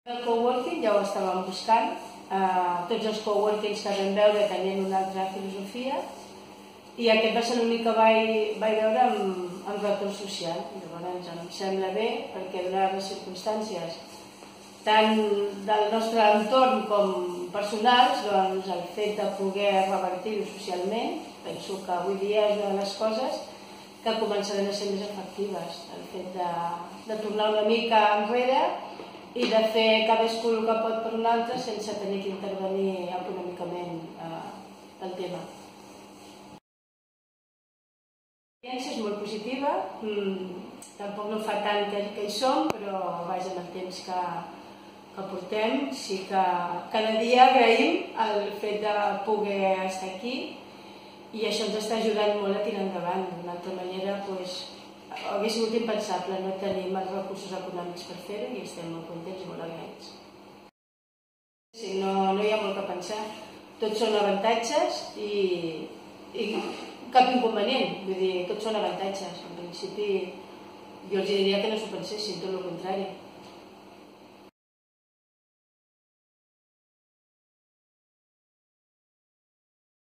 El coworking ja ho estàvem buscant, tots els coworkings que vam veure tenien una altra filosofia i aquest va ser l'únic que vaig veure amb retorn social. Llavors em sembla bé perquè donades les circumstàncies tant del nostre entorn com personals, doncs el fet de poder revertir-ho socialment penso que avui dia és una de les coses que començaran a ser més efectives, el fet de tornar una mica enrere i de fer cadascú el que pot per un altre sense tenir que intervenir econòmicament el tema. L'experiència és molt positiva, tampoc no fa tant que hi som, però vaja, amb el temps que portem sí que cada dia agraïm el fet de poder estar aquí i això ens està ajudant molt a tirar endavant. D'una altra manera, hauria sigut impensable, no tenim els recursos econòmics per fer-ho i estem molt contents i molt agraïts. Sí, no hi ha molt que pensar. Tots són avantatges i cap inconvenient. Vull dir, tots són avantatges. En principi, jo els diria que no s'ho pensessin, tot el contrari.